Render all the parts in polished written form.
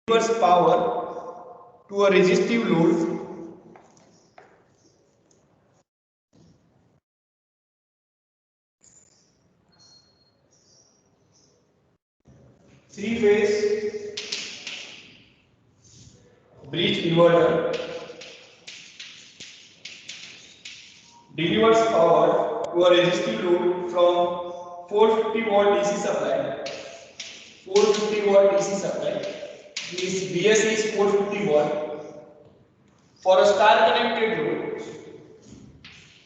delivers power to a resistive load three-phase bridge inverter delivers power to a resistive load from 450 watt DC supply. 450 watt DC supply. This BS is 450 watt. For a star connected load,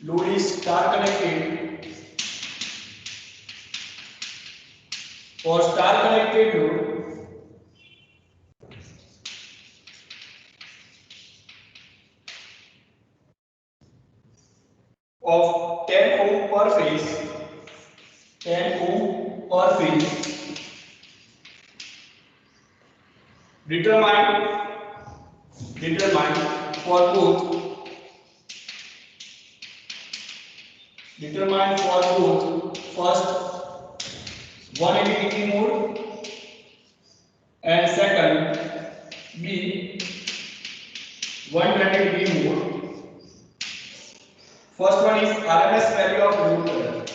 load is star connected. For star connected load, of 10 ohm per phase, 10 ohm per phase, determine for both first 180 degree mode and second B 120 degree mode. First one is RMS value of load current.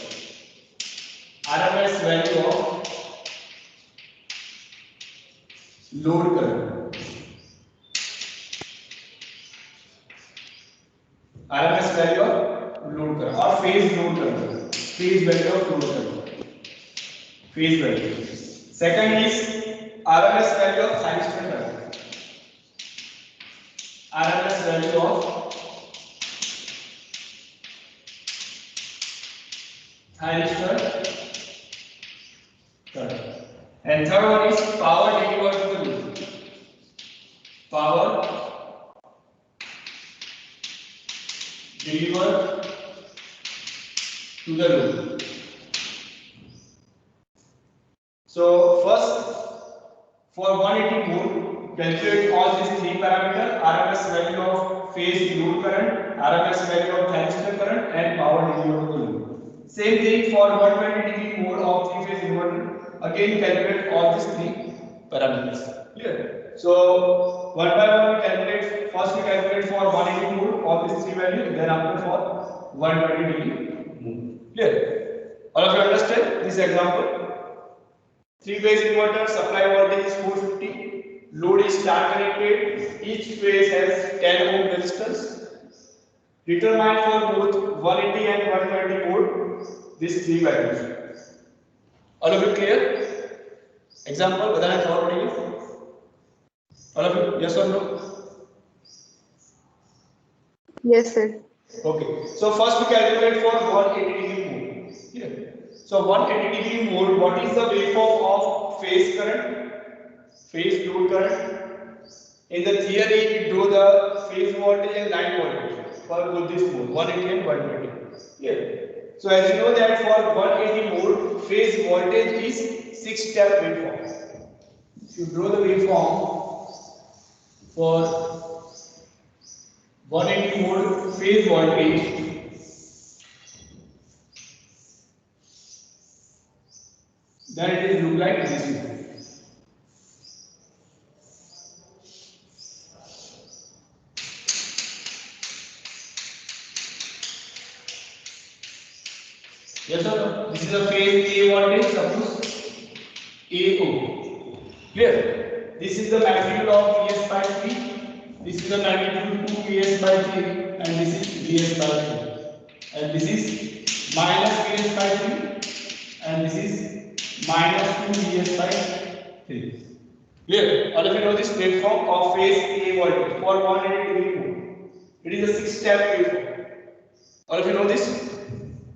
RMS value of load current. RMS value of load current or phase load current. Phase value of load current. Phase value. Second is RMS value of thyristor current. RMS value of thyristor current. And third one is power delivered to the load. Power delivered to the load. So first, for 180 mode, calculate all these three parameters: RMS value of phase load current, RMS value of thyristor current, and power delivered to the load. Same thing for 120 degree mode of three-phase inverter. Again, calculate all these three parameters. Clear? So one by one, we calculate. First, we calculate for 180 mode all these three values. Then after for 120 degree mode. Clear? All of you understand this example? Three-phase inverter supply voltage is 450. Load is star connected. Each phase has 10 ohm resistance. Determine for both 180 and 120 mode these three values. All of it clear? Example, बताना खबर पड़ेगी? All of you, yes or no? Yes, sir. Okay. So first we calculate for 180 degree mode. Clear? So 180 degree mode, what is the waveform of phase current? Phase load current. In the theory, we draw the phase voltage and line voltage for both this mode, 180 and 120. Clear? So as you know that for 180 mode, phase voltage is 6-step waveform. If you draw the waveform for 180 mode phase voltage, then it is look like this. Yes or no? This is a phase A voltage, suppose AO. Clear? This is the magnitude of Vs by 3. This is the magnitude 2 Vs by 3, and this is Vs by 3. And this is minus Vs by 3, and this is minus 2 Vs by 3. Clear? All of you know this waveform of phase A voltage for 180 degree mode. It is a 6-step waveform. All of you know this?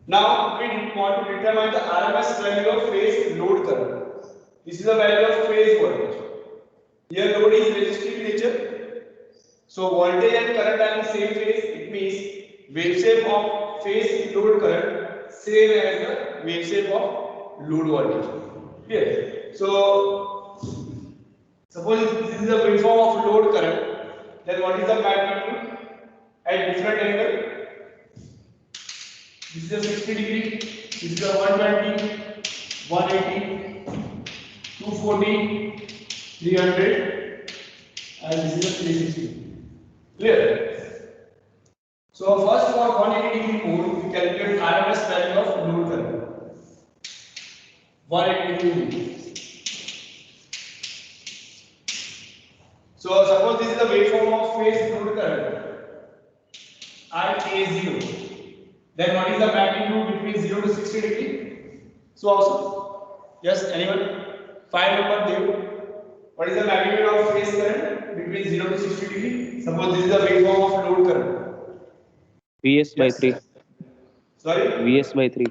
Now we want to determine the RMS value of phase load current. This is the value of phase voltage. Here load is resistive nature. So voltage and current are in same phase. It means wave shape of phase load current same as the wave shape of load voltage. Clear? So suppose this is the waveform of load current. Then what is the magnitude at different angle? This is a 60 degree, this is a 120, 180, 240, 300, and this is a 360. Clear? So first for 180 degree mode, we calculate RMS value of load current. 180 degree. So suppose this is the waveform of phase load current IA0. Then what is the magnitude between 0 to 60 degree? So also, yes, anyone? 5 number there. What is the magnitude of phase current between 0 to 60 degree? Suppose this is the waveform of load current. Vs by Yes. 3. Sorry? Vs by 3.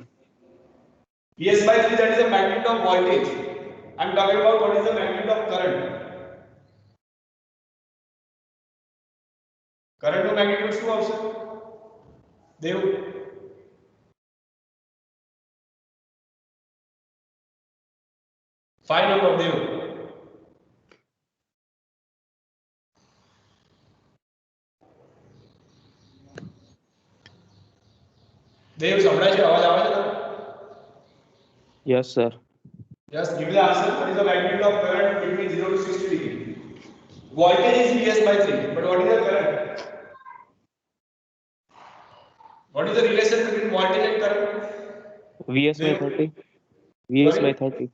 Vs by 3, that is the magnitude of voltage. I am talking about what is the magnitude of current. Current to magnitude શું આવશે? દેવ. Five number દેવ. દેવ સંભળાય છે? અવાજ આવે છે તમને? Yes, sir. Just give the answer. What is the magnitude of current between 0 to 60 degree? Voltage is Vs by 3, but what is the current? What is the relation between voltage and current? Vs by 30. Vs by 30.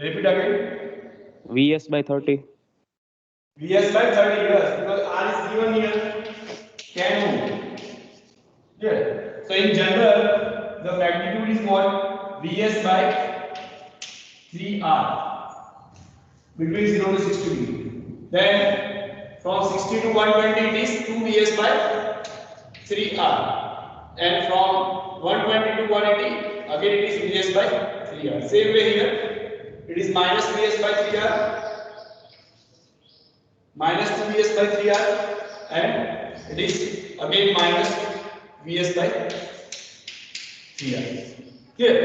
Repeat again. Vs by 30. Vs by 30, yes, because R is given here 10 ohm. Yeah. So in general, the magnitude is what? Vs by 3R between 0 to 60 degree. Then from 60 to 120 it is 2 Vs by 3R. And from 120 to 180 again it is Vs by 3R. Same way here, it is minus Vs by 3R, minus 2 Vs by 3R, and it is again minus Vs by 3R. Clear?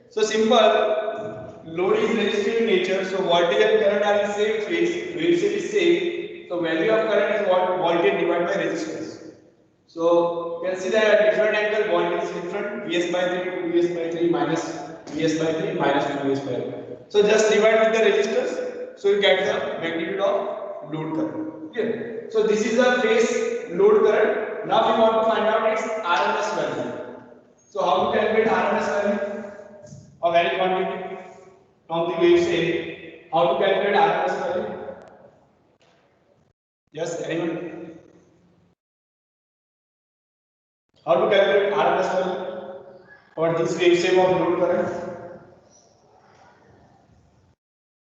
So simple. Load is resistive in nature, so voltage and current are in same phase. Wave shape is same. So value of current is what? Voltage divided by resistance. So you can see that at different angle voltage is different. Vs by 3 to Vs by 3 minus Vs by 3 minus 2 Vs by 3. So just divide with the resistance. So you get the magnitude of load current. Clear? So this is the phase load current. Now we want to find out its RMS value. So how to calculate RMS value of any quantity from the wave shape? How to calculate RMS value? Yes, anyone? How to calculate RMS value for this wave shape of load current?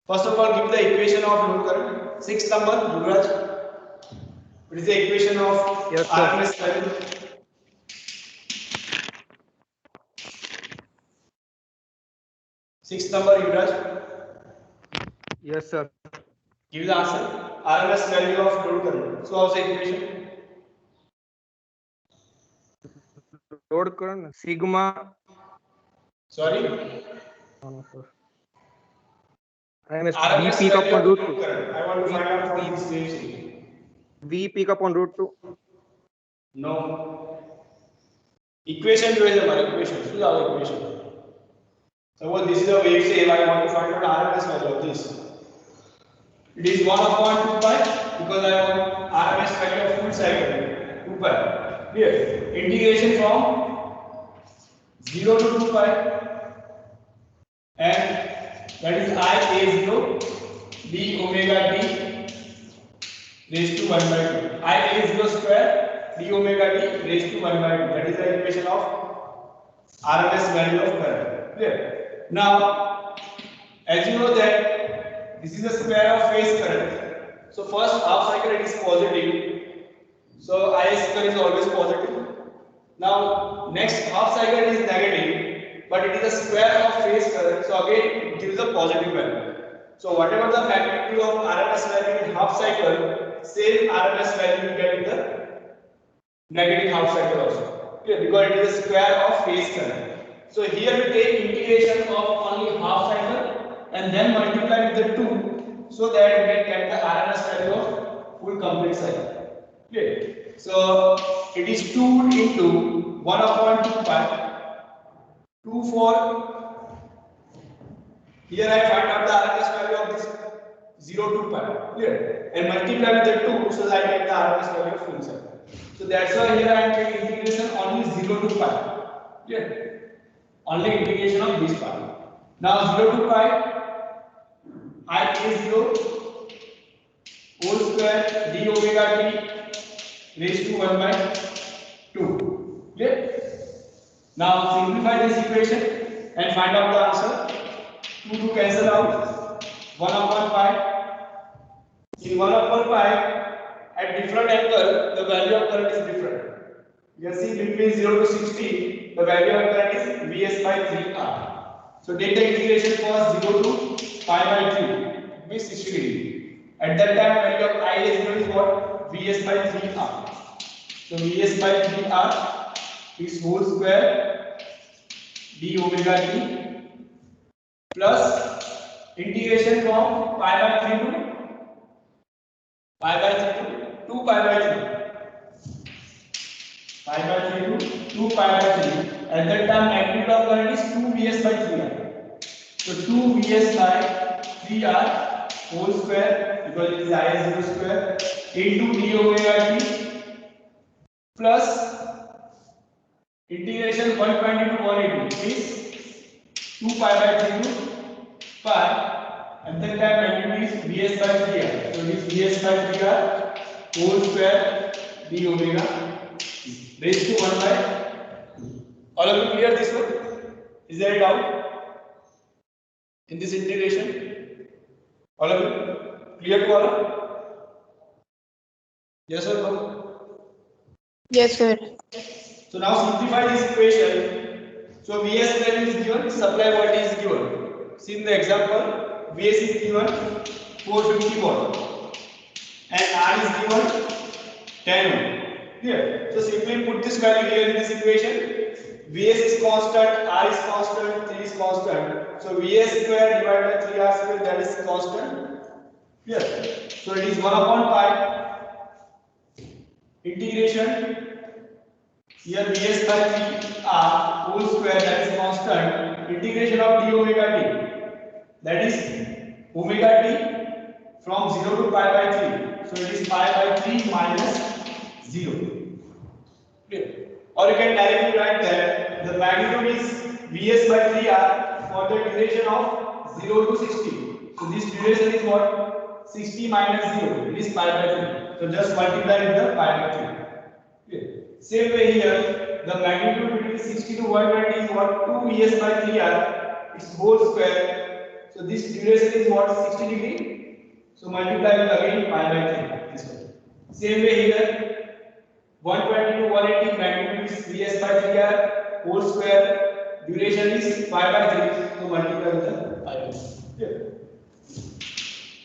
First of all, give the equation of load current. 6th number, Yuvraj. What is the equation of RMS value? Sixth number, Yuvraj. Yes, sir. Give the answer. RMS value of load current. So how's the equation? Load current sigma. Sorry. No, sir. RMS RMS V peak value upon of root load 2. current. I want to find out from this wave shape. V peak upon root 2. No. Equation જોઈએ છે મારી equation. શું આવે equation? Suppose this is a wave shape. I want to find out RMS value of this. It is 1 upon 2 pi because I want RMS value of full cycle 2 pi. Clear? Integration from 0 to 2 pi and that is I A0 d omega d raised to 1 by 2. I A0 square d omega d raised to 1 by 2. That is the equation of RMS value of current. Clear? Now, as you know that this is the square of phase current. So first half cycle it is positive. So I square is always positive. Now next half cycle it is negative, but it is the square of phase current. So again it gives a positive value. So whatever the magnitude of RMS value in half cycle, same RMS value you get in the negative half cycle also. Okay, because it is the square of phase current. So here we take integration of only half cycle and then multiply with the 2 so that we can get the RMS value of full complete cycle. Okay. So it is 2 into 1 upon 2 pi 2 for here I find out the RMS value of this 0 to pi. Clear? And multiply with the 2, so that I get the RMS value of full circle. So that's why here I am taking integration only 0 to pi. Clear? Only integration of this part. Now 0 to pi, I a0 whole square d omega t raised to 1 by 2. Clear? Now simplify this equation and find out the answer. 2 to cancel out. 1 upon pi. In 1 upon pi, at different angle, the value of current is different. You can see between 0 to 60, the value of current is Vs by 3R. So take the integration for 0 to pi by 3, means 60 degree. At that time, value of I0 is what? Vs by 3R. So Vs by 3R is whole square d omega t plus integration from pi by 3 to pi by 3 to 2 pi by 3. Pi by 3 to 2 pi by 3. At that time, magnitude of current is 2 Vs by 3R. So 2 Vs by 3R whole square, because it is I0 square, into d omega t plus integration 120 to 180 is 2 pi by 3 to pi. At that time, magnitude is Vs by 3R. So it is Vs by 3R whole square d omega raised to 1 by 2. All of you clear this one? Is there a doubt in this integration? All of you clear to all? Yes or no? Yes, sir. So now simplify this equation. So Vs value is given, supply voltage is given. See in the example, Vs is given 450 volt and R is given 10 ohm. Clear? So simply put this value here in this equation. Vs is constant, R is constant, 3 is constant. So Vs square divided by 3R square, that is constant. Clear? So it is 1 upon pi integration. Here Vs by 3R whole square, that is constant, integration of d omega t, that is omega t from 0 to pi by 3. So it is pi by 3 minus 0. Clear? Or you can directly write that the magnitude is Vs by 3R for the duration of 0 to 60. So this duration is what? 60 minus 0. It is pi by 3. So just multiply with the pi by 3. Clear? Same way here, the magnitude between 60 to 120 is what? 2 Vs by 3R. Its whole square. So this duration is what? 60 degree. So multiply with again pi by 3. This one. Same way here. 120 to 180 magnitude is Vs by 3R whole square, duration is pi by 3, so multiply with the pi by 3.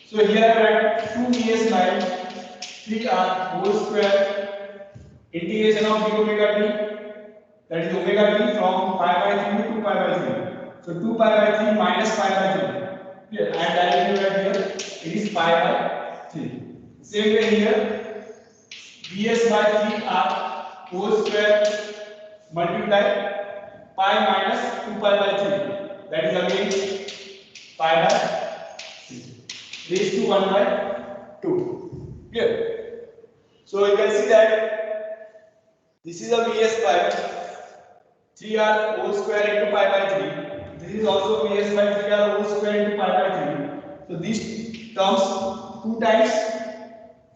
So here I write 2 Vs by 3R whole square, integration of d omega t, that is omega t from pi by 3 to 2 pi by 3. So 2 pi by 3 minus pi by 3. Here I directly write here, it is pi by 3. Same way here. Vs by 3R whole square multiply pi minus 2 pi by 3, that is again pi by 3 raised to 1 by 2. Clear? So you can see that this is a Vs by 3R whole square into pi by 3. This is also Vs by 3R whole square into pi by 3. So these terms 2 times.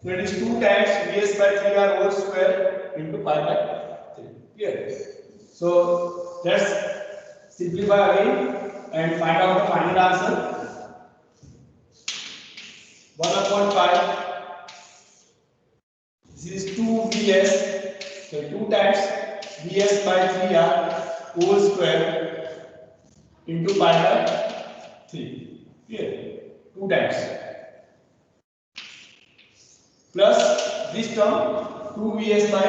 So it is 2 times Vs by 3R whole square into pi by 3. Clear? So let's simplify again and find out the final answer. 1 upon pi. This is 2 Vs. So 2 times Vs by 3R whole square into pi by 3. Clear? 2 times. Plus this term 2 Vs by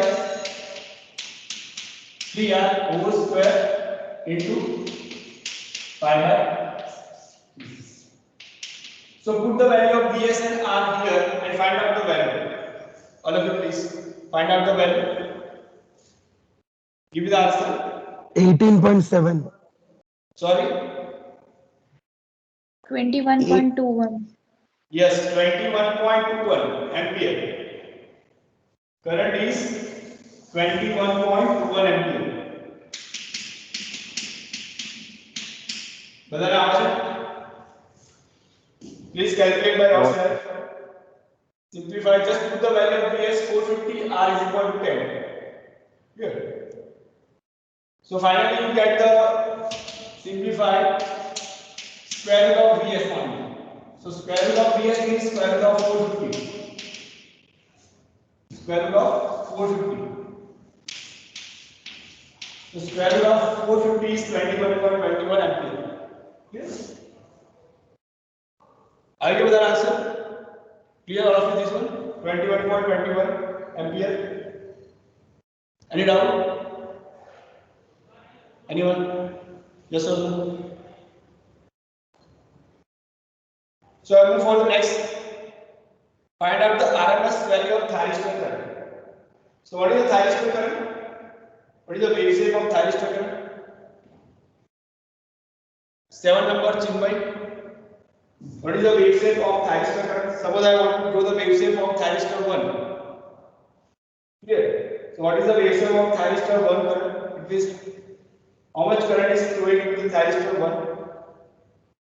3R whole square into pi by 3. So put the value of Vs and R here and find out the value. All of you please find out the value. Give me the answer. 18.7. Sorry? 21.21. Yes, 21.21 ampere. Current is 21.21 ampere. बताना आवश्यक. Please calculate by yourself. Simplify. Just put the value of Vs 450. R is equal to 10. Here. So finally you get the simplified square root of Vs only. So square root of Vs means square root of 450. Square root of 450. So square root of 450 is 21.21 ampere. Clear? आगे बताना answer. Clear all of you this one? 21.21 ampere. Any doubt? Anyone? Yes or no? So I move on to next. Find out the RMS value of thyristor current. So what is the thyristor current? What is the wave-shape of thyristor current? 7 number Chinmay. What is the wave-shape of thyristor current? Suppose I want to draw the wave-shape of thyristor 1. Clear? So what is the wave-shape of thyristor 1 current? It is how much current is flowing into the thyristor 1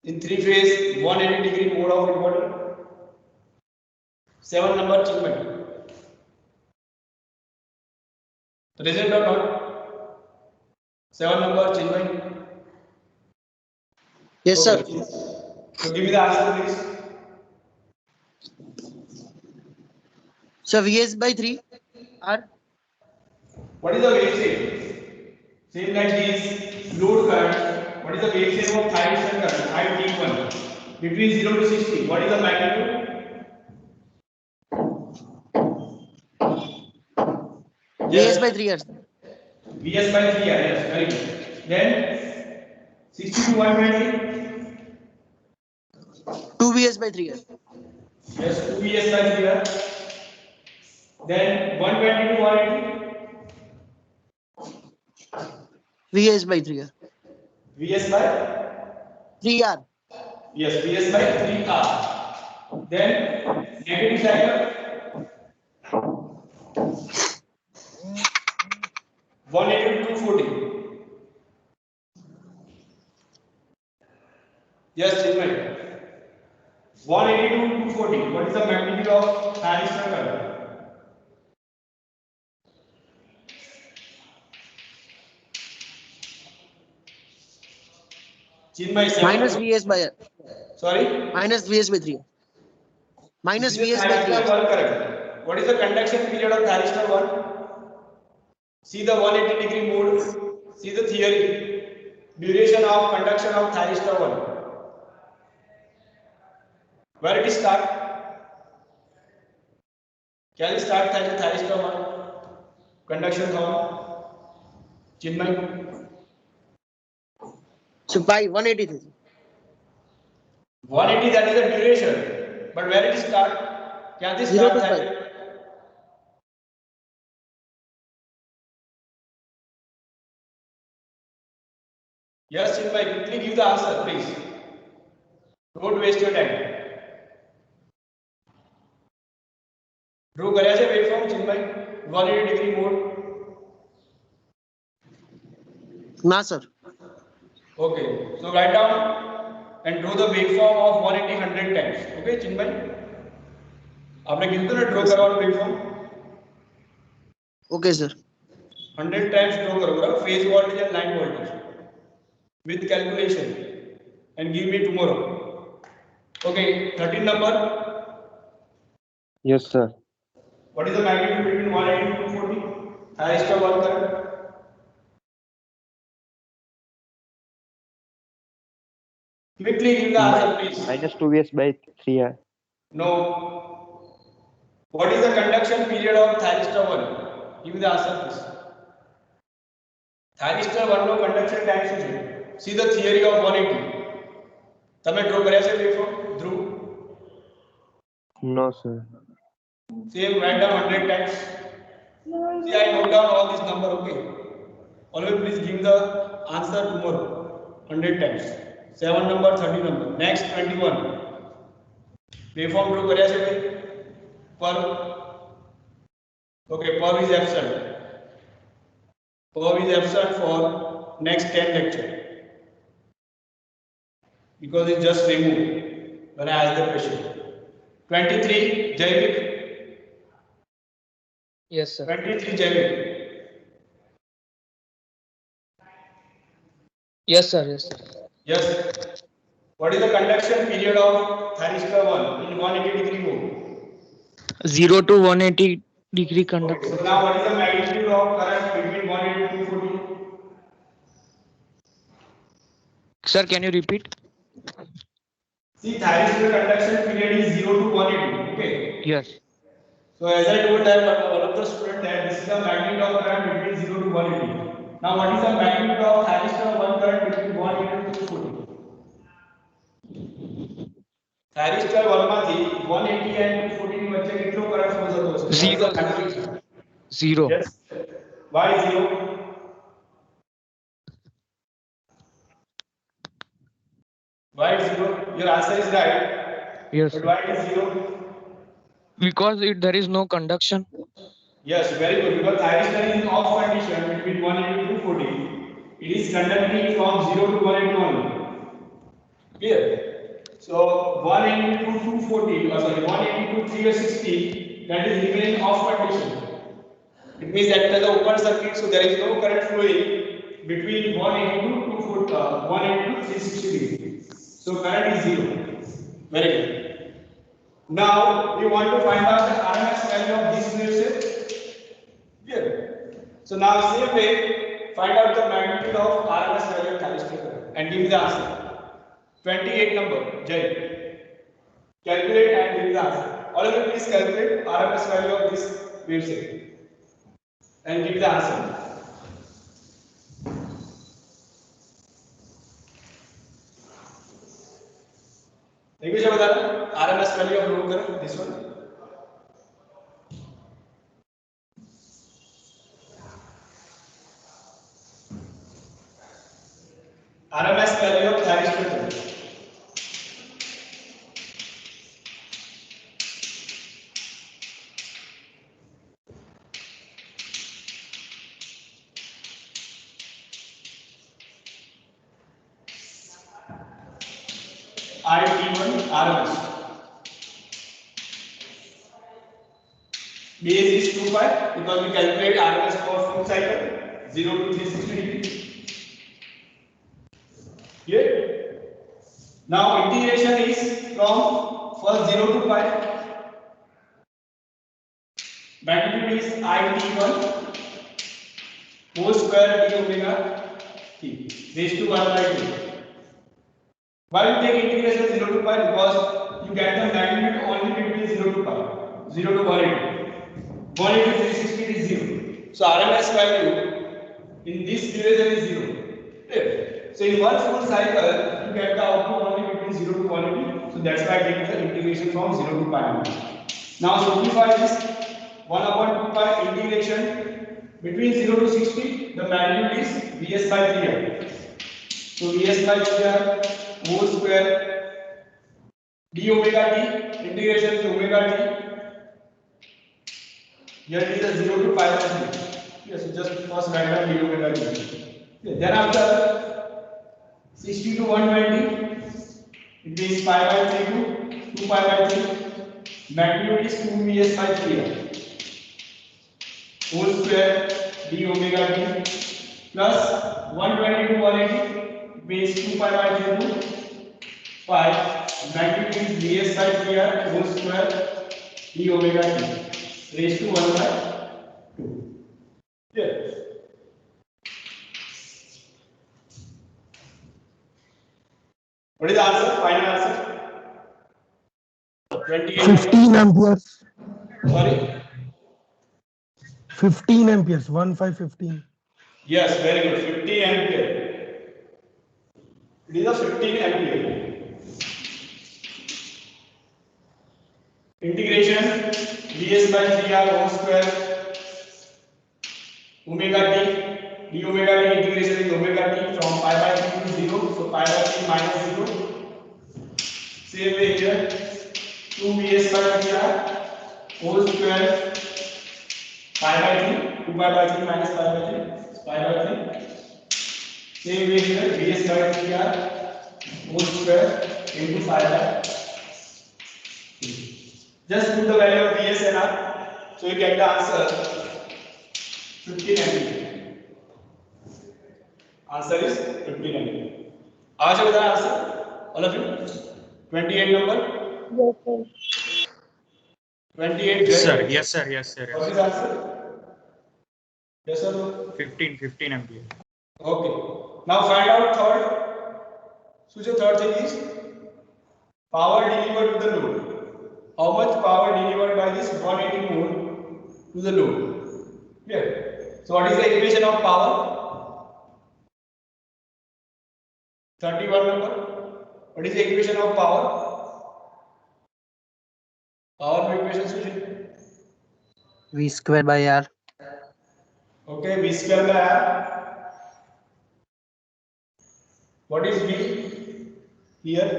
in 3-phase 180-degree mode of inverter? 7 number Chinmay. Present or not? 7 number Chinmay. Yes, sir. Okay. So give me the answer, please. So Vs by 3 R. What is the wave shape? Same like this load current. What is the wave shape of thyristor current? I take one between 0 to 60. What is the magnitude? Vs by 3 R. Vs by 3 R. Yes, very good. Then 60 to 120. 2 Vs by 3 R. Yes, 2 Vs by 3 R. Then 120 to 180. Vs by 3 R. Vs by 3 R. yes, Vs by 3 R. Then negative cycle 180 to 240. Yes, Chinmay. 180 to 240. What is the magnitude of thyristor current? Chinmay, Minus Vs by R. sorry. Minus Vs by 3 R. Minus This is Vs by 3 thyristor R. 1 current. What is the conduction period of thyristor 1? See the 180-degree mode. See the theory. Duration of conduction of thyristor 1. Where it is start? Can it start thyristor 1? Conduction how? Chinmay. So by 180. 180, that is the duration. But where it is start? Can this 0 start? to 5. Yes, Chinmay, quickly give the answer, please. Don't waste your time. Draw કર્યા છે waveform Chinmay? 180-degree mode. Nah, sir. Okay, so write down and draw the waveform of 180 100 times. Okay, Chinmay? आपने कितना ना draw करवानो waveform? Okay, sir. 100 times draw करो बराबर phase voltage and line voltage with calculation and give me tomorrow. Okay, 13 number. Yes, sir. What is the magnitude between 180 and 240? Thyristor 1 current. Quickly give the answer, please. Minus 2Vs by 3R. No. What is the conduction period of thyristor 1? Give me the answer, please. Thyristor 1 no conduction time શું છે? See the theory of 180. તમે draw કર્યા છે waveform? Dhruv? No, sir. Same, write down 100 times. See, I note down all this number, okay? Always please give the answer tomorrow. 100 times. 7 number, 30 number. Next 21. Waveform draw કર્યા છે ભાઈ પર okay perv is absent for next 10 lecture because it's just removed when I ask the question. 23 Jaivik. Yes, sir. 23 Jaivik. Yes, sir. Yes, sir. Yes. What is the conduction period of thyristor 1 in 180 degree mode? 0 to 180 degree Okay. conduction. So now what is the magnitude of current between 180 to 240? Sir, can you repeat? See, thyristor conduction period is 0 to 180. Okay. Yes. So as I told that one of the student that this is the magnitude of current between 0 to 180. Now what is the magnitude of thyristor 1 current between 180 to 240? thyristor 1 માંથી 180 and 240 ની વચ્ચે કેટલો current flow થતો હશે? Zero. Zero. Yes. Why 0? Why 0? Your answer is right. Yes. But why is 0? Because there is no conduction. Yes, very good. Because thyristor is in off condition between 180 to 240. It is conducting from 0 to 180 only. Clear? So 180 to 240, sorry, 180 to 360, that is remaining off condition. It means that as an open circuit, so there is no current flowing between 180 to 180 to 360 degree. So current is 0. Very good. Now we want to find out the RMS value of this wave. Clear? So now same way, find out the magnitude of RMS value of thyristor current and give the answer. 28 number, Jay. Calculate and give the answer. All of you please calculate RMS value of this wave set and give the answer. Thank you, Shabada. RMS value of load current, this one. RMS value of thyristor current. IT1 RMS. Base is 2 pi because we calculate RMS for full cycle 0 to 360 degree. Clear? Now integration is from first 0 to pi. Magnitude is IT1 whole square d omega t raised to 1 by 2. Why you take integration 0 to pi? Because you get the magnitude only between 0 to pi, 0 to 180. 180 to 360 is 0. So RMS value in this duration is 0. Clear? So in one full cycle, you get the output only between 0 to 180. So that's why I take the integration from 0 to pi. Now simplify this. 1 upon 2 pi integration between 0 to 60, the magnitude is Vs by 3r. So Vs by 3r whole square d omega t integration is omega t. Here it is a 0 to pi by 3. Yes, so just first write down d omega t. Okay, thereafter 60 to 120, it means pi by 3 to 2 pi by 3. Magnitude is 2 Vs by 3r. Whole square d omega t plus 120 to 180, it means 2 pi by 3 to 5. Magnitude is Vs by 3r whole square d omega t raised to 1 by 2. Clear? What is the answer? Final answer? 28. 15 amperes. Sorry? 15 amperes. 1515. Yes, very good. 50 ampere. It is a 15 ampere. Integration Vs by 3r whole square omega t d omega t integration is omega t from pi by 3 to 0. So pi by 3 minus 0. Same way here 2 2 Vs by 3R whole square pi by 3, 2 pi by 3 minus pi by 3, pi by 3. Same way here, Vs by 3R whole square into pi by 3. Just put the value of Vs and R, so you get the answer 15 ampere. Answer is 15 ampere. आज बताया answer all of you 28 number Yes, sir. 28 Sir, yes, sir, yes, sir. what is answer yes or no 15 ampere. okay now find out third so the third thing is power delivered to the load how much power delivered by this 180 volt to the load clear so what is the equation of power 31 number what is the equation of power equation Sujit V square by R. okay v square by r what is v here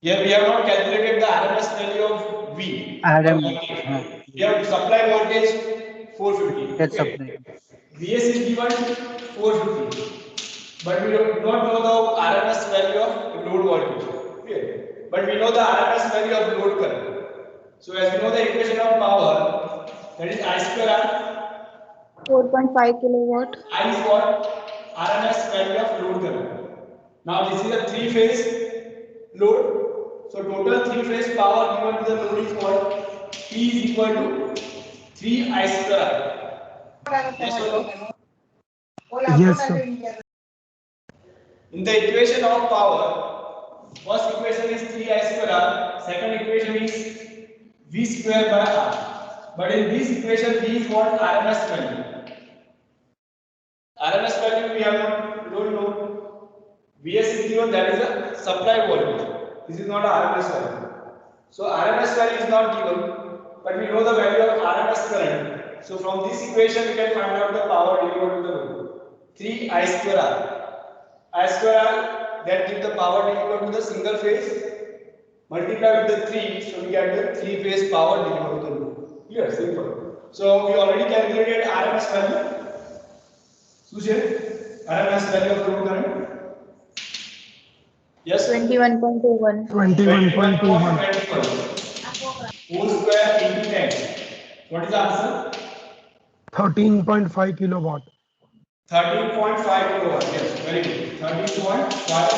here we have not calculated the RMS value of v RM. we have supply voltage 450 That's okay supply. vs is given 450 but we do not know the RMS value of load voltage okay but we know the RMS value of load current so as we know the equation of power that is I square R 4.5 kilowatt. I is what RMS value of load current now this is a three phase load so total three phase power given to the load is what P is equal to 3 I square R yes or no Yes, sir. in the equation of power first equation is 3 I square R second equation is V square by R but in this equation V is what RMS value RMS value we have not we don't know Vs is given that is a supply voltage this is not a RMS value so RMS value is not given but we know the value of RMS current so from this equation we can find out the power delivered to the load 3 I square R I square R that gives the power delivered to the single phase multiply with the 3 so we get the three phase power delivered to the load clear simple so we already calculated RMS value Sujit RMS value of load current yes 21.21. 21.21. whole square into 10 what is the answer 13.5 kilowatt. 13.5 kilowatt yes very good 13.5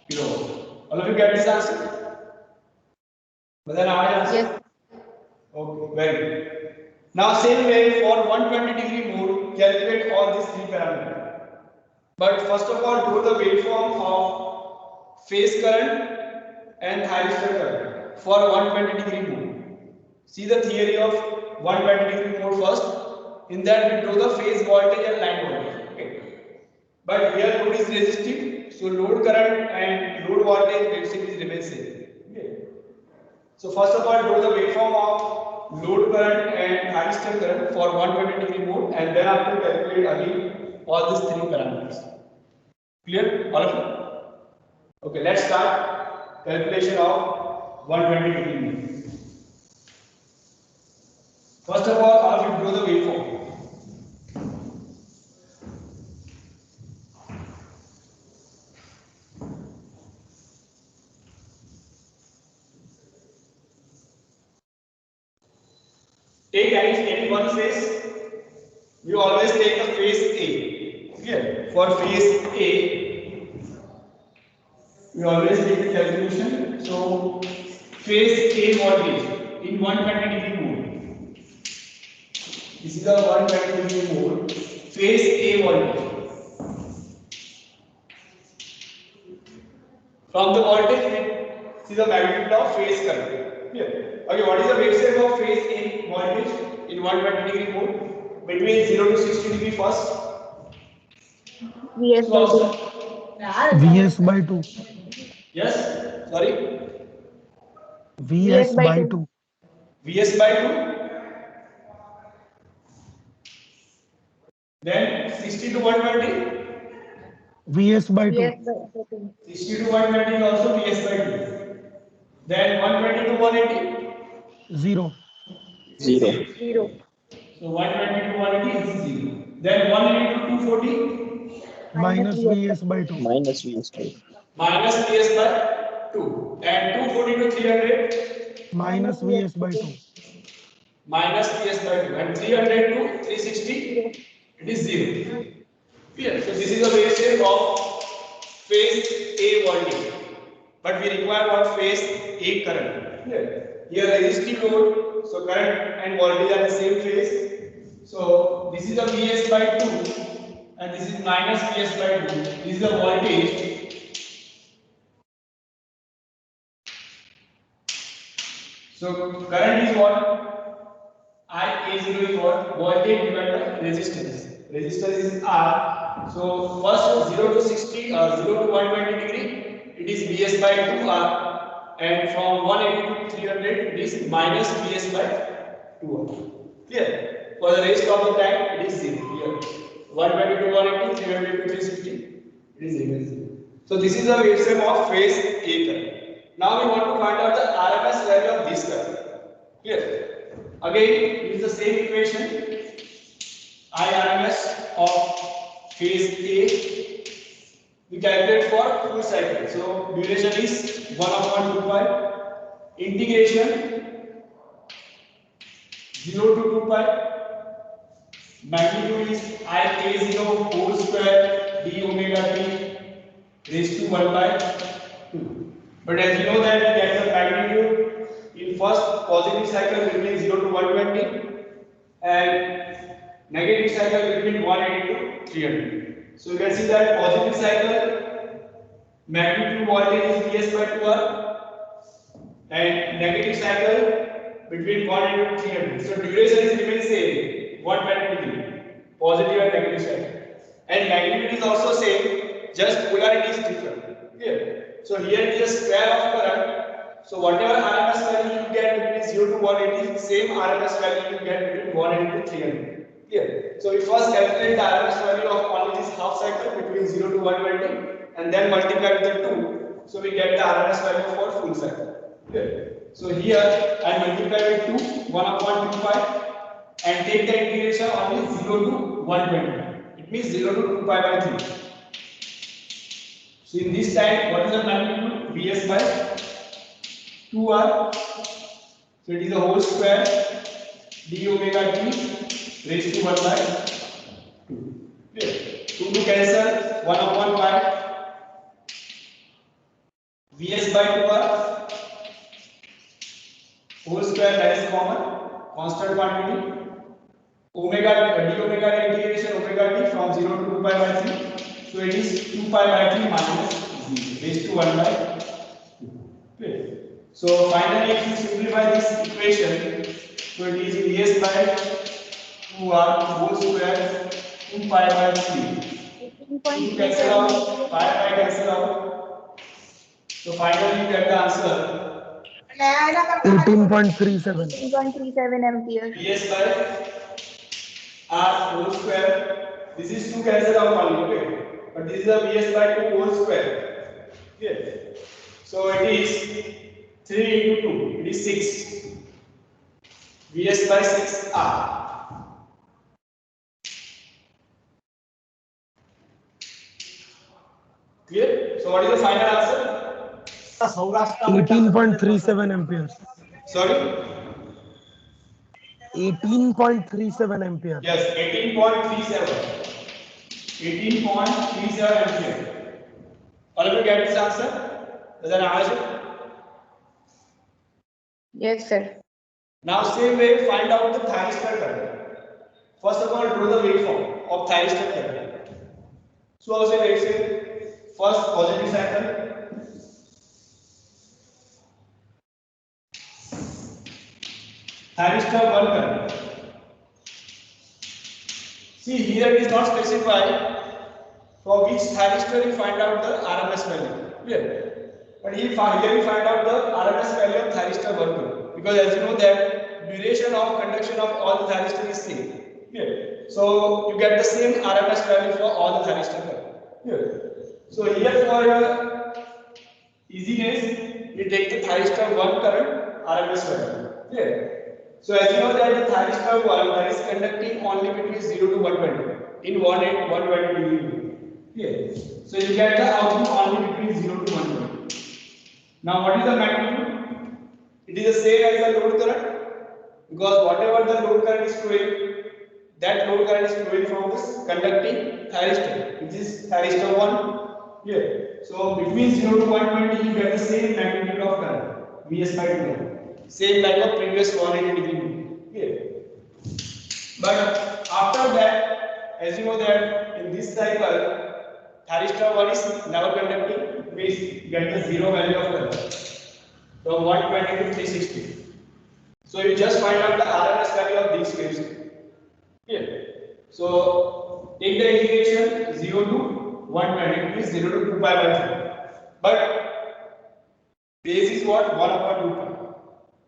kilowatt all of you get this answer but then our answer Yes. okay very good now same way for 120 degree mode calculate all these three parameters but first of all do the waveform of phase current and thyristor current for 120 degree mode see the theory of 120 degree mode first in that we draw the phase voltage and line voltage okay but here load is resistive so load current and load voltage basically remain same okay so first of all draw the waveform of load current and thyristor current for 120 degree mode and then after calculate again all these three parameters clear all of you okay let's start calculation of 120 degree mode first of all of you draw the waveform take any one phase we always take the phase A clear for phase A we always take the calculation so phase A voltage in 120 degree mode this is the 120 degree mode phase A voltage from the voltage we see the magnitude of phase current clear okay what is the wave shape of phase A voltage in 120 degree mode between 0 to 60 degree first Vs so by 2. Vs by 2. yes sorry Vs by by 2. 2. Vs by 2 Then 60 to 120. Vs by 2. VS by 2. 60 to 120 is also Vs by 2. Then 120 to 180. 0. 0. 0. So 120 to 180 is 0. Then 180 to 240 Minus Vs by 2. Minus VS by 2. minus Vs by 2. And 240 to 300 Minus Vs by 2. minus Vs by 2. And 300 to 360 it is 0. Clear? So this is a wave of phase A voltage. But we require what phase A current. Clear? Here resistive load, so current and voltage are the same phase. So this is a Vs by 2 and this is minus Vs by 2. This is the voltage. So current is what? IA0 is what? Voltage divided by resistance. Resistance is R. So first 0 to 60 0 to 120 degree, it is Vs by 2R, and from 180 to 300 it is minus Vs by 2R. Clear? For the rest of the time it is 0. Here 120 to 180, 300 to 360, it is 0. So this is the wavestem of phase A current. Now we want to find out the RMS value of this current. Clear? Again, use the same equation. IRMS of phase A. We calculate for full cycle. So duration is 1/2 pi. Integration 0 to 2 pi. Magnitude is IA0 whole square d omega t raised to 1 by 2. But as you know that we get the magnitude in first positive cycle between 0 to 120 and negative cycle between 180 to 300. So you can see that positive cycle magnitude voltage is Vs by 2R and negative cycle between 180 to 300. So duration is remains same 120 degree, positive and negative cycle. And magnitude is also same, just polarity is different. Clear? So here it is a square of current. So whatever RMS value you get between 0 to 180, same RMS value you get between 180 to 300. Clear? So we first calculate the RMS value of only this half cycle between 0 to 120 and then multiply with the 2. So we get the RMS value for full cycle. Clear? So here I multiply with 2, 1/2 pi and take the integration only 0 to 120. It means 0 to 2 pi by 3. So in this time, what is the magnitude? Vs by 2R. So it is a whole square d omega t raised to 1 by 2. Clear? 2 to cancel 1/1 pi. Vs by 2R whole square, that is common, constant quantity. Omega d omega integration omega t from 0 to 2 pi by 3. So it is 2 pi by 3 minus 0 raised to 1 by 2. Okay. So finally, if you simplify this equation, so it is Vs by 2R whole square 2 pi by 3. 2 cancel out, pi cancel out. So finally, you get the answer. 18.37. 18.37 amperes. Vs by R whole square. This is 2 cancel out only, okay? But this is a Vs by 2 whole square. Okay. So it is 3 into 2. It is 6. Vs by 6 R. Clear? So what is the final answer? 18.37 amperes. Sorry? 18.37 amperes. Yes, 18.37. 18.37 ampere. All of you get this answer? Does that answer? Yes, sir. Now same way, find out the thyristor current. First of all, draw the waveform of thyristor current. So also let's say first positive cycle. Thyristor 1 current. See here it is not specified for which thyristor you find out the RMS value. Clear? But here we find out the RMS value of thyristor 1 current. Because as you know that duration of conduction of all the thyristor is same. Clear? So you get the same RMS value for all the thyristor current. Clear? So here for easiness, we take the thyristor 1 current RMS value. Clear? So as you know that the thyristor 1 that is conducting only between 0 to 120 in 120 degree. Clear? So you get the output only between 0 to 120. Now what is the magnitude? It is the same as the load current, because whatever the load current is flowing, that load current is flowing from this conducting thyristor, which is thyristor 1 here. So between 0 to 120 you get the same magnitude of current, Vs by 2, same like the previous 180 degree here. But after that, as you know that in this cycle thyristor 1 is never conducting, we get the zero value of current from 120 to 360. So you just find out the RMS value of these waves. Here. So take the integration 0 to 120, it is 0 to 2 pi by 3. But base is what? 1 upon 2 pi.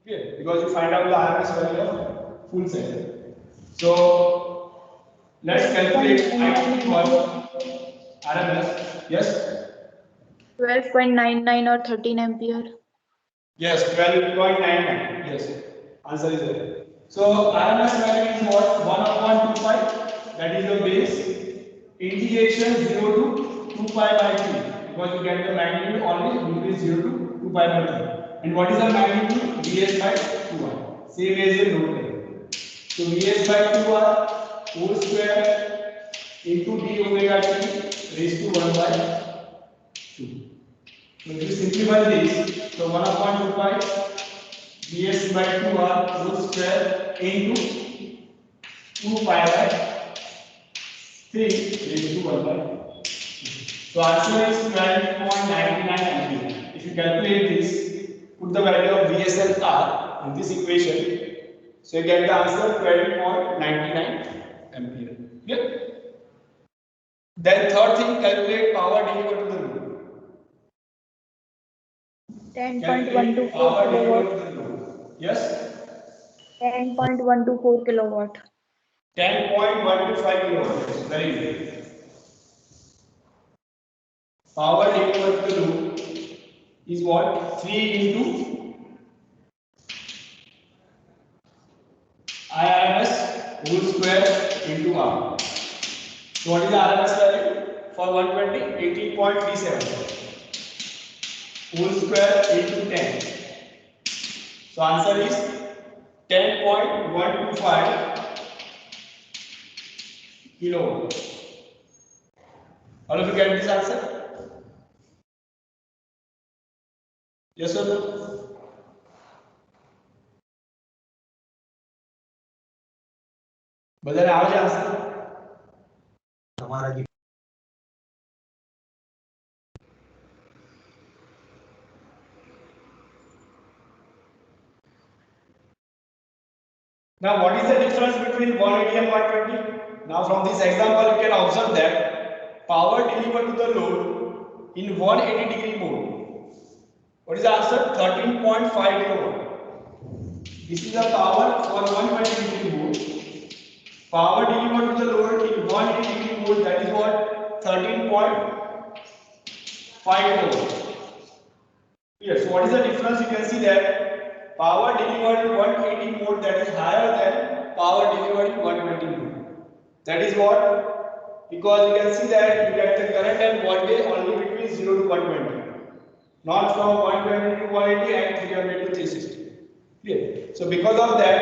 Here. Because you find out the RMS value of full cycle. So let's calculate IT what RMS. Yes? 12.99 or 13 ampere. Yes, 12.99. Yes, answer is there. So RMS value is what? 1 upon 2 pi. That is the base. Integration 0 to 2 pi by 3. Because you get the magnitude only between 0 to 2 pi by 3. And what is the magnitude? Vs by 2r. Same as the load current. So Vs by 2r whole square into d omega t raised to 1 by 2. So if you simplify this, so 1 upon 2 pi Vs by 2r whole square into 2 pi by 3 raised to 1 by 2. So answer is 12.99 ampere. If you calculate this, put the value of Vs and R in this equation, so you get the answer 12.99 ampere. Yeah. Then third thing, calculate power delivered to the load. 10.124 Power delivered kilowatt. to the load. Yes. 10.124 kilowatt. 10.125 kilowatts. Very good. Power delivered to the load is what? 3 into IRMS whole square into R. So what is the RMS value for 120? 18.37 whole square into 10. So answer is 10.125 kilowatt. All of you get this answer? Yes or no? બધાને આવે છે answer? Now what is the difference between 180 and 120? Now from this example you can observe that power delivered to the load in 180 degree mode. What is the answer? 13.5 kilowatt. This is the power for 120 degree mode. Power delivered to the load in 180 degree mode, that is what? 13.5 kilowatt. Here, so what is the difference? You can see that power delivered in 180 mode, that is higher than power delivered in 120 mode. That is what? Because you can see that you get the current and voltage only between 0 to 120. Not from 120 to 180 and 300 to 360. Clear? So because of that,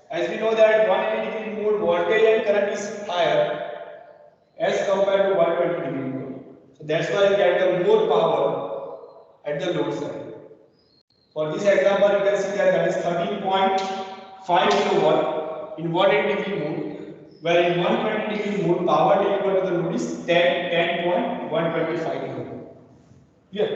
as we know that 180 degree mode voltage and current is higher as compared to 120 degree mode. So that's why you get the more power at the load side. For this example, you can see that is 13.5 kilowatt in 180 degree mode, where in 120 degree mode power delivered to the load is 10.125 kilowatt. Here.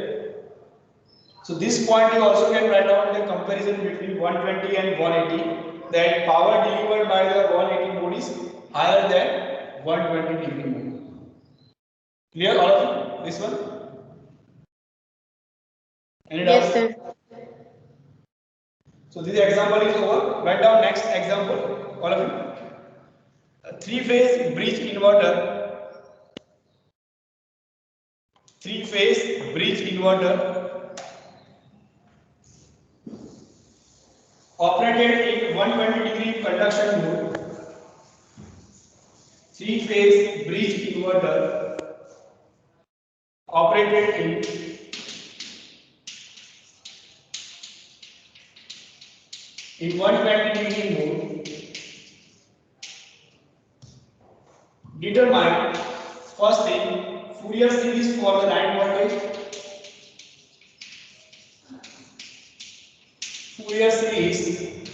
So this point you also can write down the comparison between 120 and 180, that power delivered by the 180 mode is higher than 120 degree mode. Clear all of you? This one? Any Yes, doubts? sir. So this example is over. Write down next example, all of you. three-phase bridge inverter. Three-phase bridge inverter operated in 120-degree conduction mode. Three-phase bridge inverter operated in 120-degree mode. Determine first thing Fourier series for the line voltage. Fourier series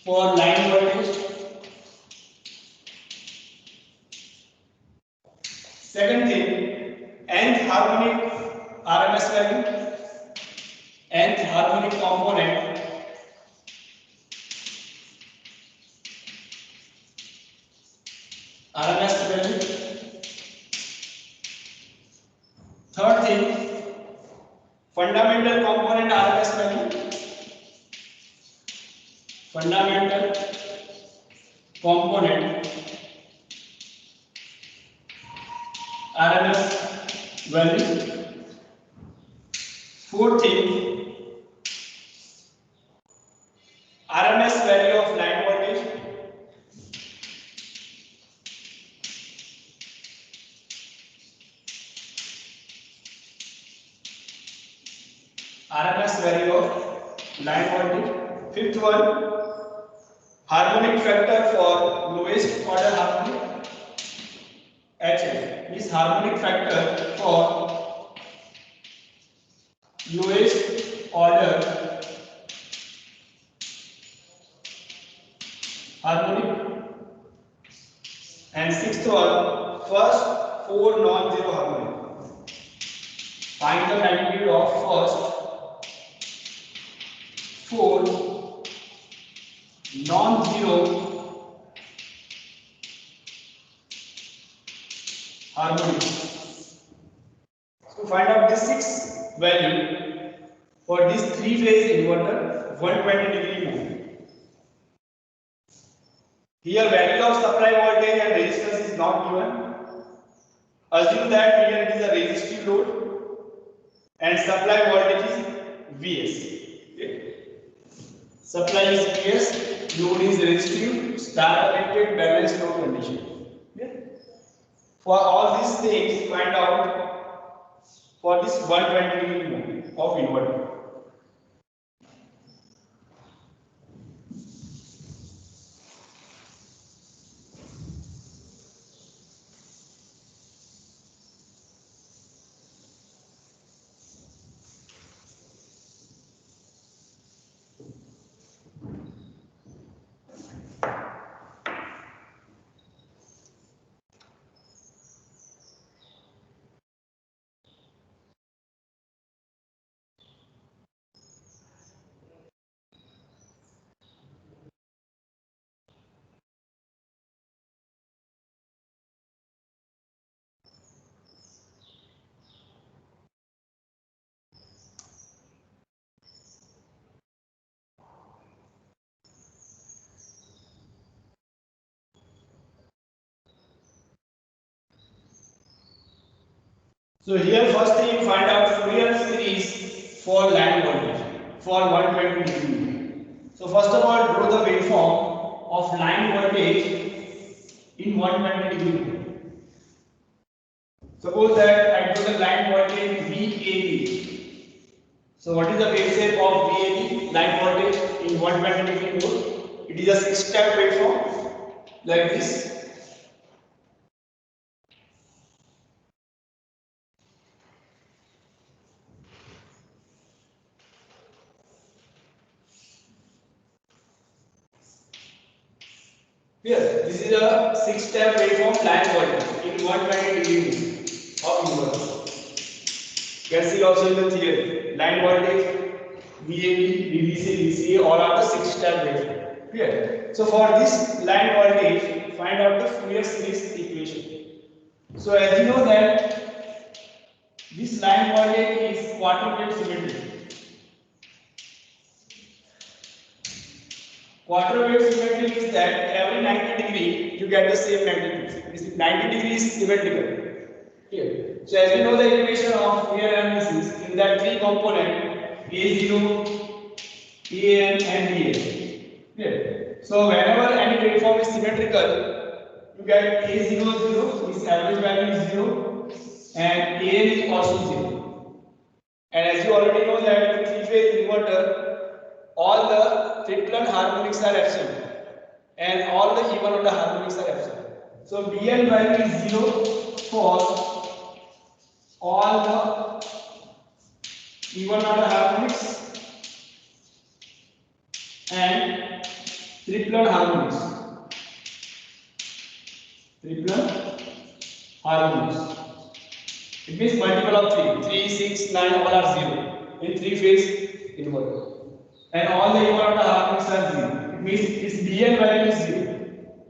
for line voltage. Second thing, nth harmonic RMS value, nth harmonic component, RMS value. Third thing, fundamental component RMS value, fundamental component RMS value. Fourth thing, RMS value of line voltage. RMS value of line voltage. Fifth one, harmonic factor for lowest order harmonic. HF is harmonic factor for lowest order harmonic. And sixth one, first four non-zero harmonic. Find the magnitude of first four non-zero harmonic. So find out this six value for this three-phase inverter 120-degree mode. Here value of supply voltage and resistance is not given. Assume that here it is a resistive load and supply voltage is Vs. Okay. Supply is Vs, load is resistive, star connected, balanced load condition. Okay. For all these things, find out for this 120-degree mode of inverter. So here first thing find out Fourier series for line voltage for 120-degree. So first of all draw the waveform of line voltage in 120-degree. Suppose that I draw the line voltage VAB. So what is the wave shape of VAB line voltage in 120-degree mode? It is a six-step waveform like this. Here, this is a six-step waveform line voltage in 120-degree of inverter. You can see also in the theory, line voltage, VAB, VBC, VCA, all are the six-step waveform. Clear? So for this line voltage, find out the Fourier series equation. So as you know that this line voltage is quarter wave symmetric. Quarter wave symmetry means that every 90 degree you get the same magnitude. This 90 degrees is symmetrical. Here. So as we know the equation of Fourier analysis in that three component A0, AN and BN. Here. So whenever any waveform is symmetrical, you get A0 0, its average value is 0, and AN is also 0. And as you already know that in three-phase inverter, all the triplet harmonics are absent, and all the even order harmonics are absent. So Bn value is 0 for all the even order harmonics and triplet harmonics. Triplet harmonics. It means multiple of 3. 3, 6, 9 all are 0 in three-phase inverter. And all the even order harmonics are 0. It means its Bn value is 0.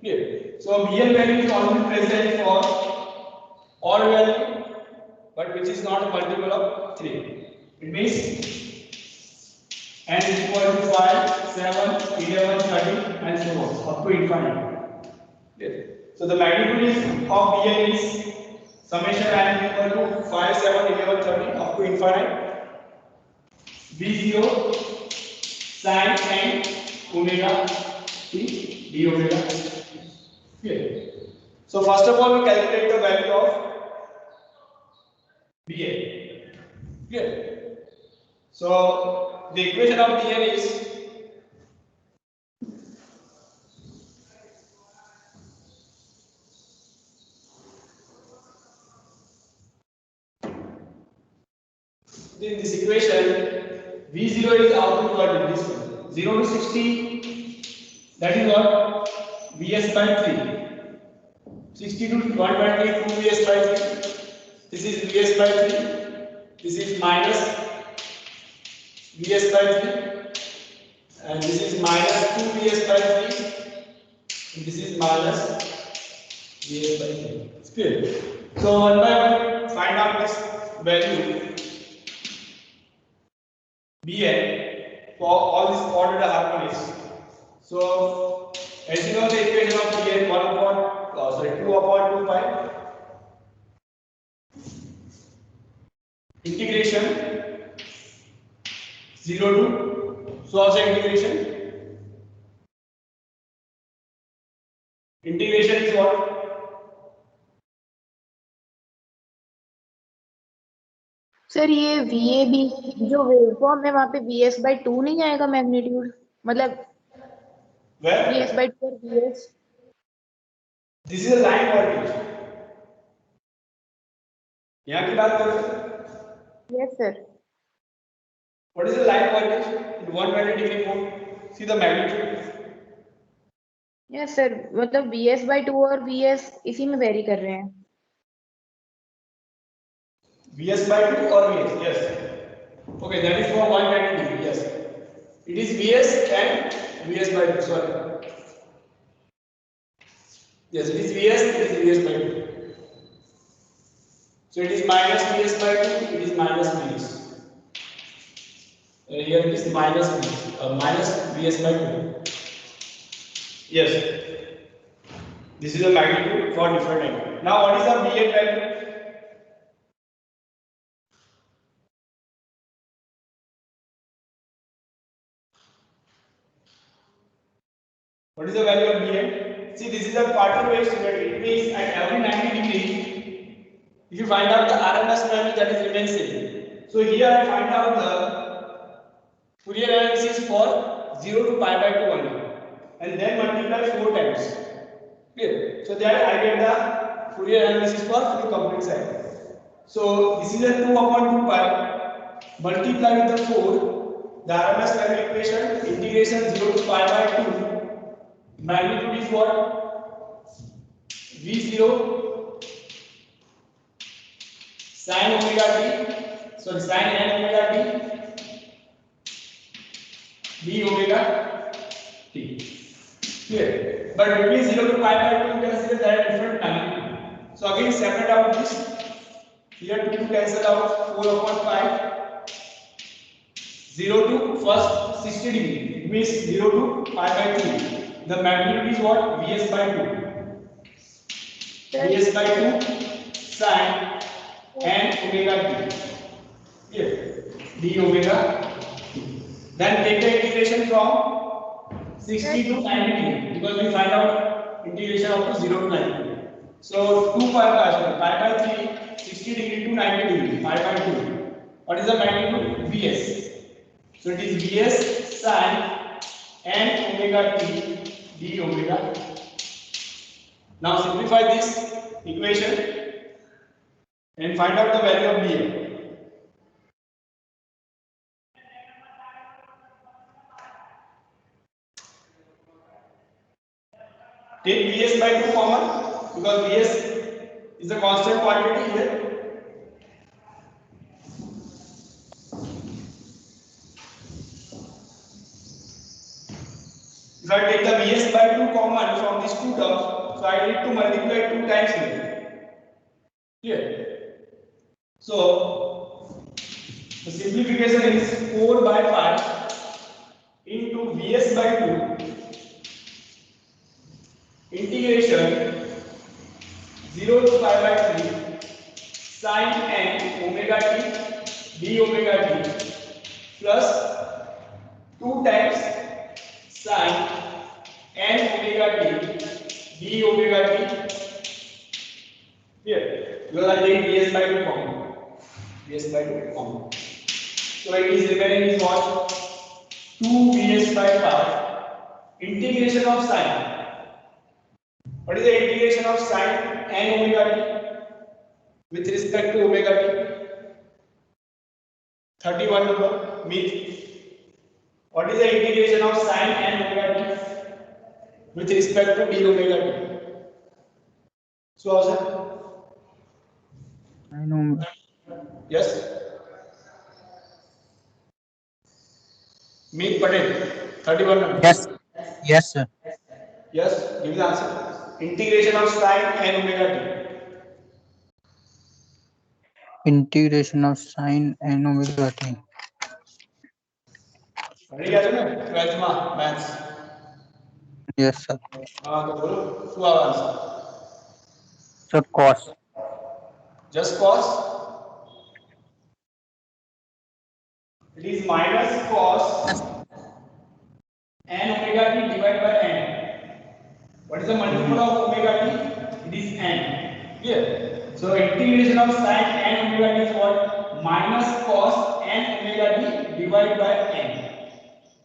Clear? So Bn value is only present for odd value, but which is not a multiple of 3. It means n is equal to 5, 7, 11, 13 and so on up to infinity. Clear? So the magnitude of Bn is summation n equal to 5, 7, 11, 13 up to infinite. B0 sin n omega t d omega. Clear? So first of all we calculate the value of Bn. Clear? So the equation of Bn is in this equation V0 is output voltage, this one 0 to 60, that is what Vs by 3, 60 to 120 2 Vs by 3, this is Vs by 3, this is minus Vs by 3 and this is minus 2 Vs by 3 and this is minus Vs by 3. It's clear. So one by one find out this value Bn for all these ordered harmonics. So as you know the equation of Bn 2 upon 2 pi integration 0 to so also integration is what sir ये VAB जो waveform है वहाँ पे VS/2 नहीं आएगा magnitude, मतलब where VS/2 और VS. this is a line voltage यहाँ की बात करो Yes sir. what is the line voltage in 120 degree mode see the magnitude Yes sir, मतलब VS/2 और VS इसी में वेरी कर रहे हैं. Vs by 2 or Vs? Yes. Okay, that is for 120 degree. Yes. It is Vs and Vs by 2. Sorry. Yes, it is Vs. It is Vs by 2. So it is minus Vs by 2. It is minus Vs. And here it is minus Vs. Minus Vs by 2. Yes. This is the magnitude for different angle. Now, what is the Bn value? What is the value of Bn? See, this is a quarter wave symmetry. It means at every 90 degree, if you find out the RMS value, that is remains same. So here I find out the Fourier analysis for 0 to pi by 2 only, and then multiply 4 times. Clear? So that I get the Fourier analysis for full complete cycle. So this is a 2 upon 2 pi multiply with the 4, the RMS value equation integration 0 to pi by 2. Magnitude is what? V0 sin omega t, sorry, sin n omega t d omega t. Clear? But between 0 to pi by 2, you can see that there are different magnitude. So again, separate out this. Here 2 cancel out 4 upon 5. 0 to first 60 degree. It means 0 to pi by 3. The magnitude is what? Vs by 2. Vs by 2 sin and omega t. Here, d omega. Then take the integration from 60 to 90 degree because we find out integration up to 0 to 90. So 2 pi by 3, 60 degree to 90 degree, pi by 2. What is the magnitude? Vs. So it is Vs sin and omega t d omega. Now simplify this equation and find out the value of dm. Take Vs by 2 common because Vs is a constant quantity here. If I take the Vs by 2 common from these two terms, so I need to multiply 2 times here. Here. So the simplification is 4 by 5 into Vs by 2 integration 0 to pi by 3 sin n omega t d omega t plus 2 times sin n omega t d omega t here because I take Vs by 2 common. Vs by 2 common. So it is remaining is what? 2 Vs by 5 integration of sin. What is the integration of sin n omega t with respect to omega t? 31 number means what is the integration of sin n omega t with respect to d omega t? So sir, I know. yes, meet Patel 31 number. Yes. Yes, sir. Yes, give the answer. Integration of sin n omega t. Integration of sin and omega t. पढ़ी गया था ना 12th में maths. Yes, sir. हाँ तो बोलो શું આવે answer? So cos. Just cos. It is minus cos n omega t divided by n. What is the multiple of omega t? It is n. Clear? So integration of sin n omega t is what? Minus cos n omega t divided by n.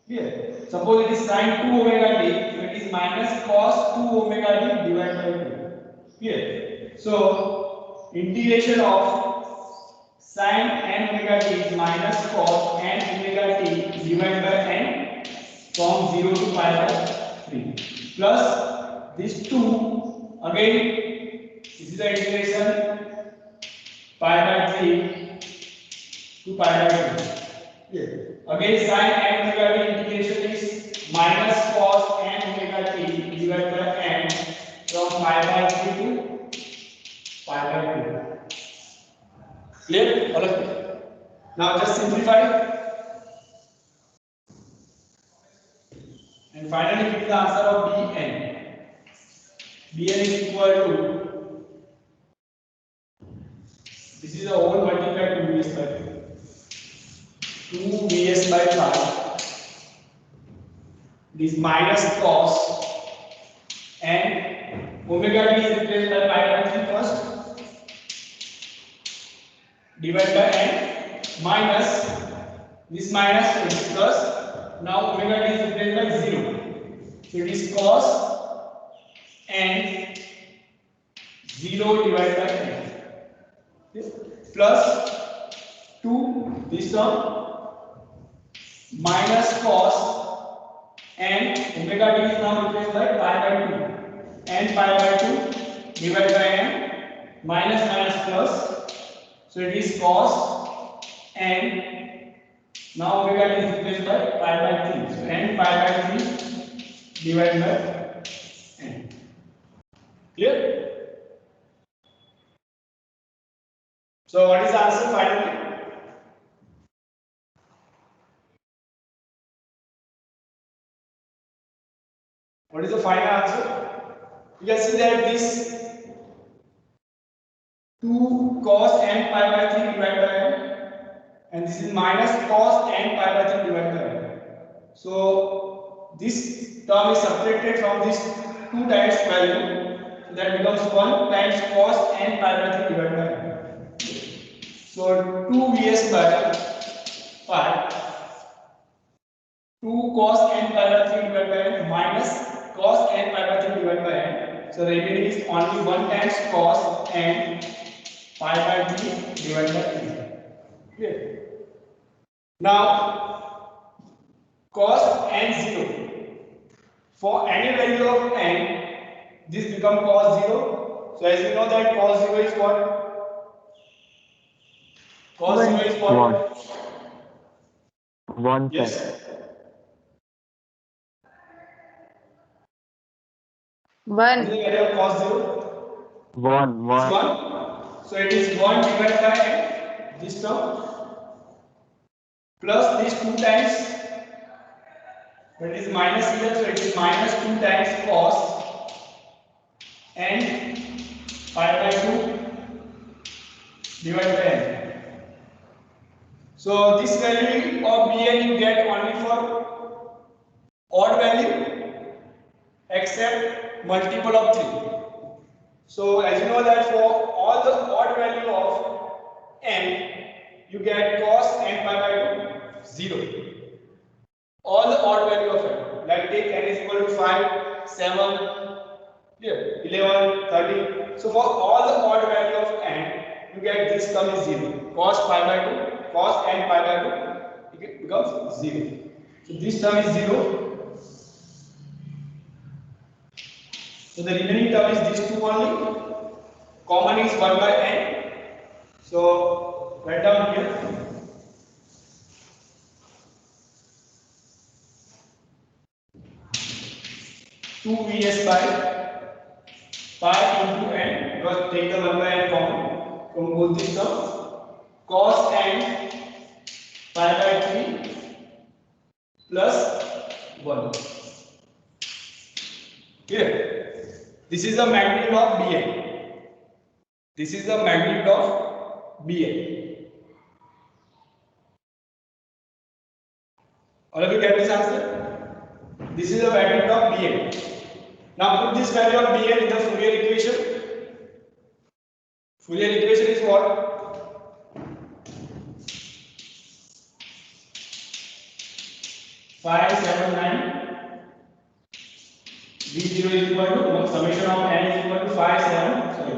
Clear? Suppose it is sin 2 omega t, so it is minus cos 2 omega t divided by 2. Clear? So integration of sin n omega t is minus cos n omega t divided by n from 0 to pi by 3 plus this 2 again this is the integration pi by 3 to pi by 2. Yeah. Again sin n omega t integration is minus cos n omega t divided by n from pi by 3 to pi by 2. Clear? All of it. Now just simplify and finally give the answer of Bn. Bn is equal to this is the whole multiplied 2 Vs by 2 Vs by 5. This minus cos and omega t is replaced by pi by 3 first. Divided by n minus this minus is plus. Now omega t is replaced by 0. So it is cos and 0 divided by n. Yes. Plus 2 this term minus cos and omega t is now replaced by pi by 2 and pi by 2 divided by n minus minus plus. So it is cos and now omega t is replaced by pi by 3. So n pi by 3 divided by n. Clear? So what is the answer finally? What is the final answer? You can see that this 2 cos n pi by 3 divided by n, and this is minus cos n pi by 3 divided by n. So this term is subtracted from this 2 times value, so that becomes 1 times cos n pi by 3 divided by n. So 2 vs by pi, 2 cos n pi by 3 divided by n minus cos n pi by 3 divided by n. So remaining is only 1 times cos n pi by 3 divided by 3. Clear? Now cos n 0. For any value of n, this become cos 0. So as you know that cos 0 is what? Cos 0 is what? 1 Yes. What is the 1. value of cos 0? 1 It's 1. So it is 1 divided by n, this term, plus these 2 times, that is minus here, so it is minus 2 times cos n pi by 2 divided by n. So this value of bn you get only for odd value except multiple of 3. So as you know that for all the odd value of n, you get cos n pi by 2 0. All the odd value of n, like take n is equal to 5, 7, 11, 13. So for all the odd value of n, you get this term is 0. Cos pi by 2, cos n pi by 2, it becomes 0. So this term is 0. So the remaining term is these two only. Common is 1 by n. So write down here. Two vs by pi into n, because take the 1 by n common from both these terms. Cos n pi by 3 plus 1. Here. This is the magnitude of Bn. This is the magnitude of Bn. All of you get this answer? This is the magnitude of Bn. Now put this value of Bn in the Fourier equation. Fourier equation is what? Five, 7, 9. V0 is equal to summation of n is equal to 5, 7, sorry,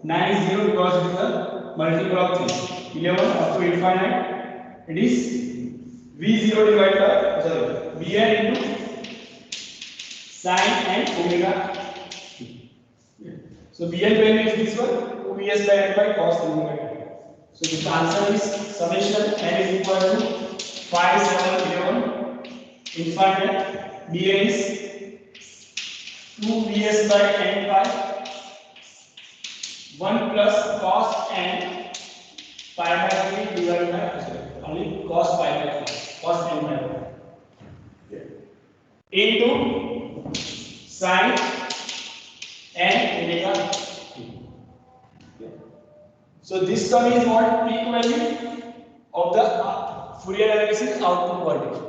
9 is 0 because it is a multiple of 3. 11 up to infinite. It is V0 divided by, sorry, Bn into sin and omega t. So Bn value is this one, 2 Vs by n by cos omega t. So the answer is summation n is equal to 5, 7, 11, infinite. Bn is 2 Vs by n pi 1 plus cos n pi by 3 divided by only cos pi by 3, cos n by 3 into sin n omega t. So this term is what? Peak value of the Fourier analysis output voltage.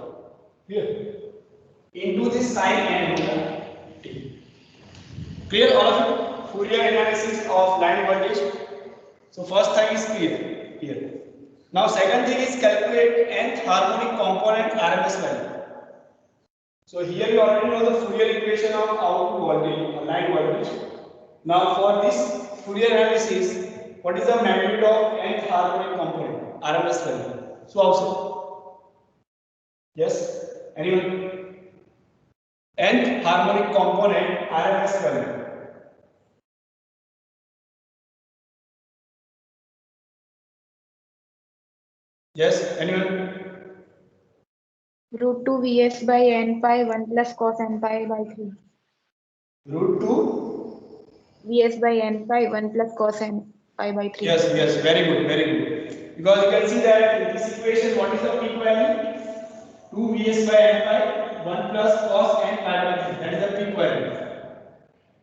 Here into this sin n omega t. Clear all of you? Fourier analysis of line voltage. So first thing is clear here. Now second thing is calculate nth harmonic component RMS value. So here you already know the Fourier equation of output voltage or line voltage. Now for this Fourier analysis, what is the magnitude of nth harmonic component RMS value? So also, yes, anyone? Nth harmonic component RMS value. Yes, anyone? Root 2 Vs by n pi 1 plus cos n pi by 3. Root 2? Vs by n pi 1 plus cos n pi by 3. Yes, yes, very good, very good. Because you can see that in this equation, what is the peak value? 2 Vs by n pi 1 plus cos n pi by 3. That is the peak value.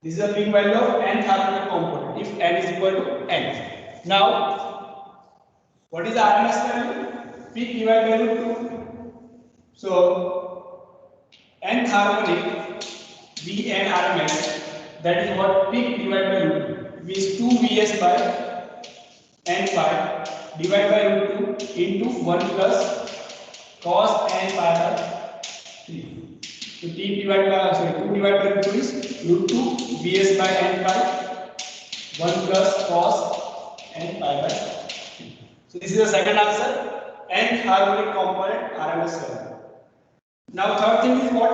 This is the peak value of nth harmonic component if n is equal to n. Now, what is the RMS value? Peak divided by root 2. So, nth harmonic Vn RMS, that is what peak divided by root 2 is 2 Vs by n pi divided by root 2 into 1 plus cos n pi by 3. So t divided by 2 divided by root 2 is root 2 Vs by n pi 1 plus cos n pi by 3. So this is the second answer, nth harmonic component RMS value. Now third thing is what?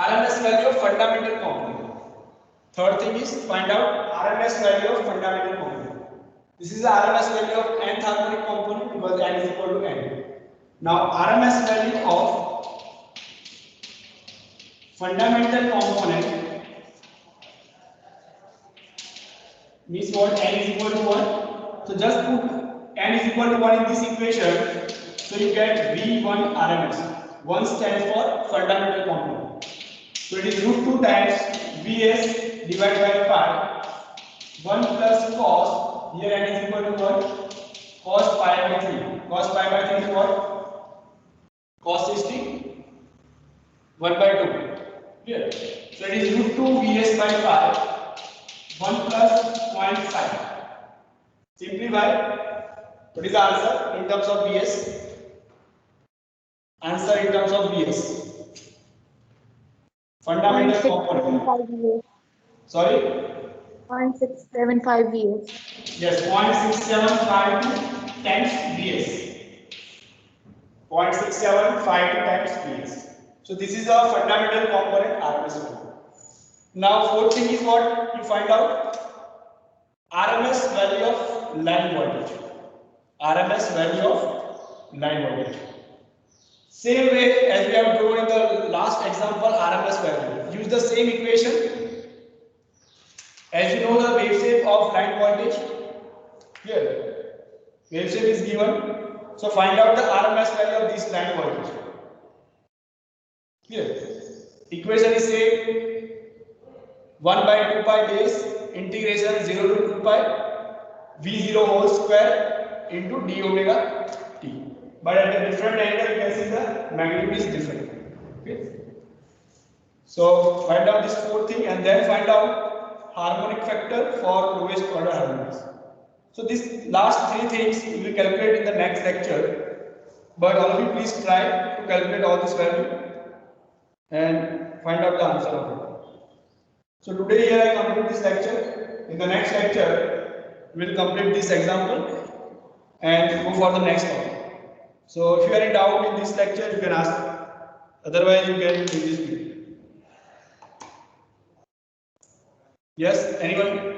RMS value of fundamental component. Third thing is find out RMS value of fundamental component. This is the RMS value of nth harmonic component because n is equal to n. Now RMS value of fundamental component means what? N is equal to 1. So just put n is equal to 1 in this equation. So you get V1 RMS. 1 stands for fundamental component. So it is root 2 times Vs divided by pi. 1 plus cos, here n is equal to what? Cos pi by 3. Cos pi by 3 is what? Cos 60. 1 by 2. Clear? So it is root 2 Vs by pi. 1 plus 0.5. Simplify. What is the answer in terms of Vs? Answer in terms of Vs. Fundamental component. 0.675 VS. Sorry? 0.675 VS. Yes, 0.6752 times Vs. 0.6752 times Vs. So this is a fundamental component RMS value. Now fourth thing is what? You find out RMS value of line voltage. RMS value of line voltage. Same way as we have drawn in the last example, RMS value. Use the same equation. As you know the wave shape of line voltage. Here, wave shape is given. So find out the RMS value of this line voltage. Here, equation is same. 1 by 2 pi base integration 0 to 2 pi V0 whole square into d omega t. But at a different angle, you can see the magnitude is different. Okay. So find out this fourth thing and then find out harmonic factor for lowest order harmonics. So these last three things we will calculate in the next lecture. But all of you please try to calculate all this value and find out the answer of it. So today here I complete this lecture. In the next lecture, we will complete this example and go for the next one. So if you are in doubt in this lecture, you can ask. Otherwise, you can do this video. Yes, anyone?